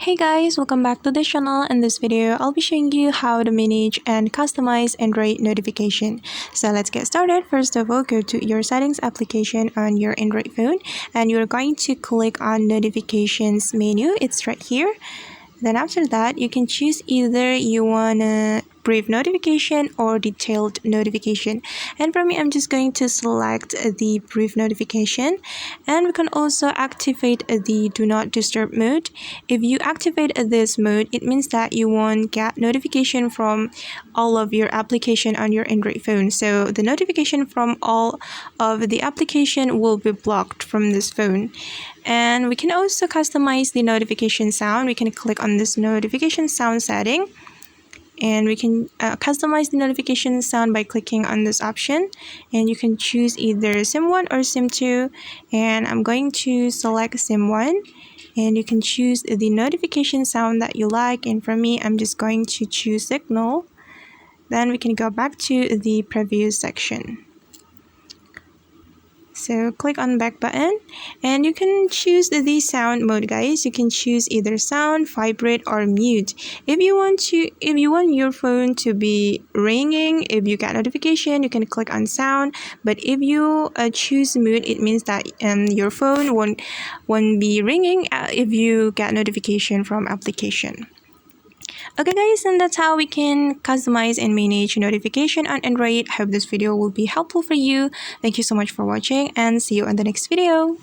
Hey guys, welcome back to the channel. In this video, I'll be showing you how to manage and customize Android notification. So let's get started. First of all, go to your settings application on your Android phone and you're going to click on notifications menu. It's right here. Then after that, you can choose either you want a brief notification or detailed notification. And for me, I'm just going to select the brief notification. And we can also activate the do not disturb mode. If you activate this mode, it means that you won't get notification from all of your application on your Android phone. So the notification from all of the application will be blocked from this phone. And we can also customize the notification sound. We can click on this notification sound setting and we can customize the notification sound by clicking on this option, and you can choose either sim 1 or sim 2, and I'm going to select sim 1, and you can choose the notification sound that you like, and for me I'm just going to choose signal. Then we can go back to the previous section. So click on back button and you can choose the sound mode, guys. You can choose either sound, vibrate or mute. If you want your phone to be ringing, if you get notification, you can click on sound. But if you choose mute, it means that your phone won't be ringing if you get notification from application. Okay guys, and that's how we can customize and manage notification on Android. Hope this video will be helpful for you. Thank you so much for watching and see you in the next video.